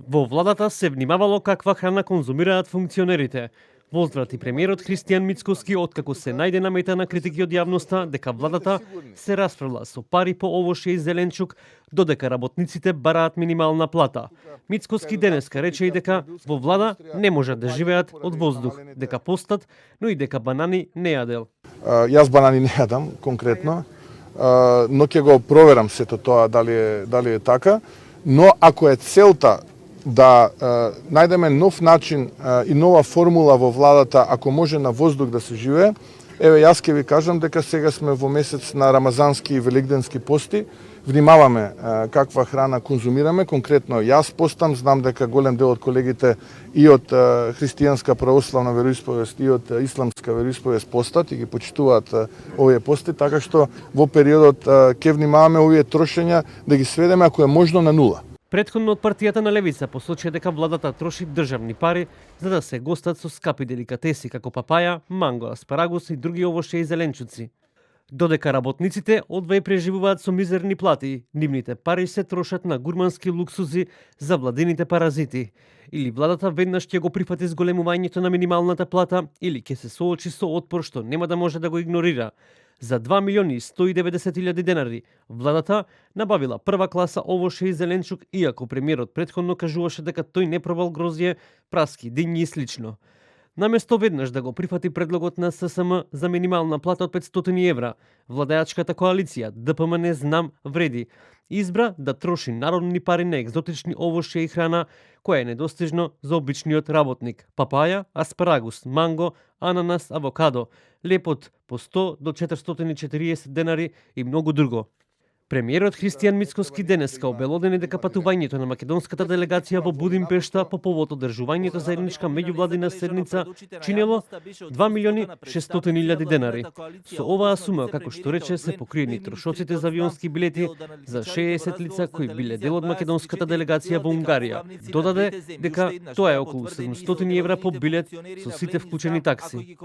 Во владата се внимавало каква храна конзумираат функционерите. Возврати премиерот Христијан Мицкоски откако се најде на мета на критики од јавноста дека владата се расфрла со пари по овошје и зеленчук, додека работниците бараат минимална плата. Мицкоски денеска рече и дека во влада не можат да живеат од воздух, дека постат, но и дека банани не јадел. Јас банани не јадам конкретно, но ќе го проверам сето тоа дали е така, но ако е целта да најдеме нов начин и нова формула во владата, ако може на воздух да се живее, еве јас ќе ви кажам дека сега сме во месец на рамазански и великденски пости, внимаваме каква храна конзумираме, конкретно јас постам, знам дека голем дел од колегите и од христијанска православна вероисповест и од исламска вероисповест постат и ги почитуваат овие пости, така што во периодот ќе внимаваме овие трошења да ги сведеме ако е можно на нула. Претходно од партијата на Левица посочи дека владата троши државни пари за да се гостат со скапи деликатеси како папаја, манго, аспарагус и други овошје и зеленчуци. Додека работниците одвај преживуваат со мизерни плати, нивните пари се трошат на гурмански луксузи за владините паразити. Или владата веднаш ќе го прифати зголемувањето на минималната плата, или ќе се соочи со отпор што нема да може да го игнорира. За 2.190.000 денари владата набавила прва класа овошје и зеленчук, иако премиерот претходно кажуваше дека тој не пробал грозје, праски, дињи и слично. Наместо веднаш да го прифати предлогот на ССМ за минимална плата од 500 евра, владеачката коалиција ДПМН знам вреди избра да троши народни пари на екзотични овошје и храна која е недостижно за обичниот работник. Папаја, аспарагус, манго, ананас, авокадо, лепот по 100 до 440 денари и многу друго. Премиерот Христијан Мицкоски денеска обелодени дека патувањето на македонската делегација во Будимпешта по повод одржувањето заедничка меѓувладина седница чинело 2.600.000 денари. Со оваа сума, како што рече, се покриени трошоците за авионски билети за 60 лица кои биле дел од македонската делегација во Унгарија. Додаде дека тоа е околу 700 евра по билет со сите вклучени такси.